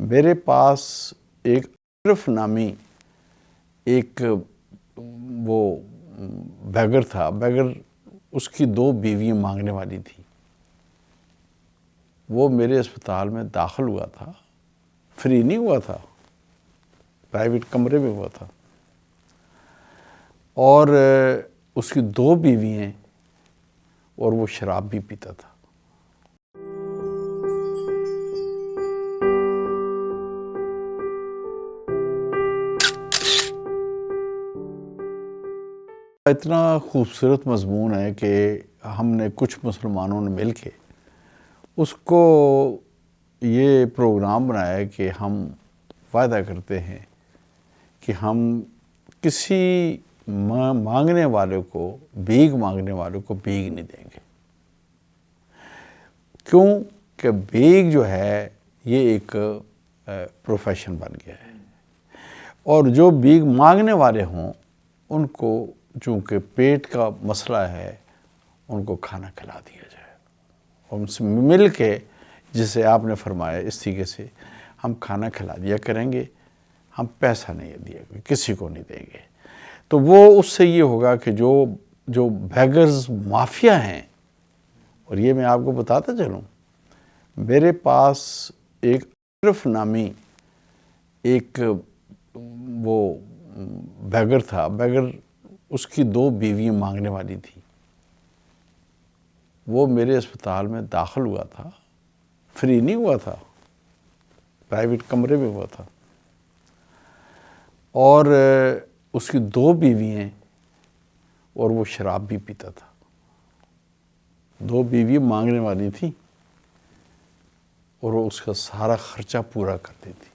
میرے پاس ایک اشرف نامی ایک وہ بیگر تھا. بیگر اس کی 2 بیویاں مانگنے والی تھی. وہ میرے اسپتال میں داخل ہوا تھا. فری نہیں ہوا تھا، پرائیویٹ کمرے میں ہوا تھا. اور اس کی 2 بیویاں اور وہ شراب بھی پیتا تھا. اتنا خوبصورت مضمون ہے کہ ہم نے کچھ مسلمانوں نے مل کے اس کو یہ پروگرام بنایا ہے کہ ہم وعدہ کرتے ہیں کہ ہم کسی مانگنے والے کو، بھیک مانگنے والے کو بھیک نہیں دیں گے. کیوں کہ بھیک جو ہے یہ ایک پروفیشن بن گیا ہے، اور جو بھیک مانگنے والے ہوں ان کو چونکہ پیٹ کا مسئلہ ہے ان کو کھانا کھلا دیا جائے. ان سے مل کے، جسے آپ نے فرمایا اس طریقے سے ہم کھانا کھلا دیا کریں گے، ہم پیسہ نہیں دیا گے، کسی کو نہیں دیں گے. تو وہ اس سے یہ ہوگا کہ جو بیگرز مافیا ہیں، اور یہ میں آپ کو بتاتا چلوں، میرے پاس ایک اشرف نامی ایک وہ بیگر تھا. بیگر اس کی 2 بیویاں مانگنے والی تھی. وہ میرے اسپتال میں داخل ہوا تھا. فری نہیں ہوا تھا، پرائیویٹ کمرے میں ہوا تھا. اور اس کی 2 بیویاں اور وہ شراب بھی پیتا تھا. 2 بیویاں مانگنے والی تھیں اور وہ اس کا سارا خرچہ پورا کرتی تھی.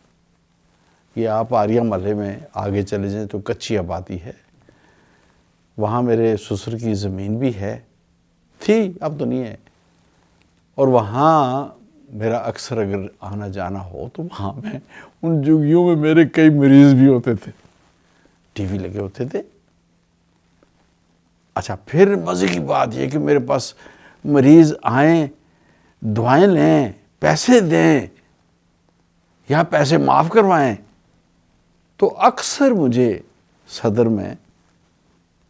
یہ آپ آریہ محلے میں آگے چلے جائیں تو کچی آبادی ہے، وہاں میرے سسر کی زمین بھی ہے، تھی، اب تو نہیں ہے. اور وہاں میرا اکثر اگر آنا جانا ہو تو وہاں میں ان جگہوں میں میرے کئی مریض بھی ہوتے تھے، ٹی وی لگے ہوتے تھے. اچھا، پھر مزے کی بات یہ کہ میرے پاس مریض آئیں، دعائیں لیں، پیسے دیں یا پیسے معاف کروائیں، تو اکثر مجھے صدر میں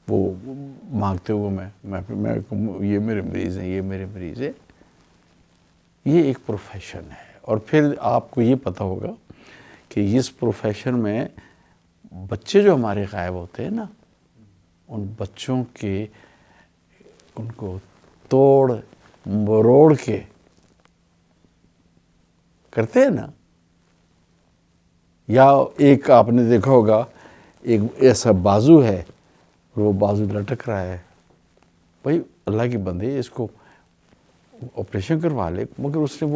وہ مانگتے ہوئے میں یہ میرے مریض ہیں، یہ میرے مریض ہیں. یہ ایک پروفیشن ہے. اور پھر آپ کو یہ پتہ ہوگا کہ اس پروفیشن میں بچے جو ہمارے غائب ہوتے ہیں نا، ان بچوں کے ان کو توڑ مروڑ کے کرتے ہیں نا. یا ایک آپ نے دیکھا ہوگا ایک ایسا بازو ہے، وہ بازو لٹک رہا ہے، بھائی اللہ کی بندے اس کو آپریشن کروا لے، مگر اس نے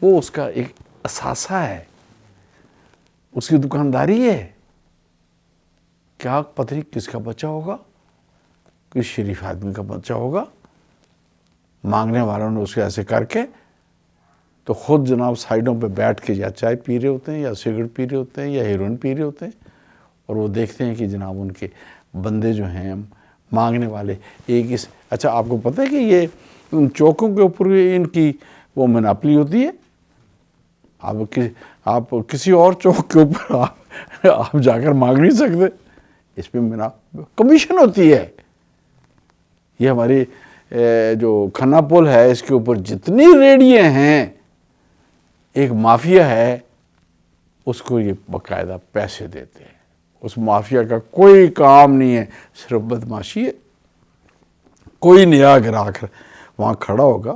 وہ اس کا ایک اثاثہ ہے، اس کی دکانداری ہے. کیا پتہ نہیں کس کا بچہ ہوگا، کس شریف آدمی کا بچہ ہوگا. مانگنے والوں نے اس کے ایسے کر کے تو خود جناب سائڈوں پہ بیٹھ کے یا چائے پی رہے ہوتے ہیں یا سگریٹ پی رہے ہوتے ہیں یا ہیروئن پی رہے ہوتے ہیں، اور وہ دیکھتے ہیں کہ جناب ان کے بندے جو ہیں مانگنے والے ایک اچھا آپ کو پتہ ہے کہ یہ ان چوکوں کے اوپر ان کی وہ مناپلی ہوتی ہے. آپ کسی اور چوک کے اوپر آپ جا کر مانگ نہیں سکتے، اس پہ کمیشن ہوتی ہے. یہ ہماری جو کھنا پول ہے اس کے اوپر جتنی ریڑیاں ہیں، ایک مافیا ہے، اس کو یہ باقاعدہ پیسے دیتے ہیں. اس مافیا کا کوئی کام نہیں ہے، صرف بدماشی ہے. کوئی نیا گراہک وہاں کھڑا ہوگا،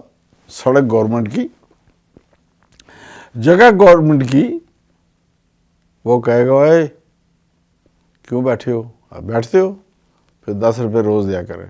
سڑک گورنمنٹ کی، جگہ گورنمنٹ کی، وہ کہے گا اے کیوں بیٹھے ہو؟ آپ بیٹھتے ہو، پھر 10 روپے روز دیا کریں.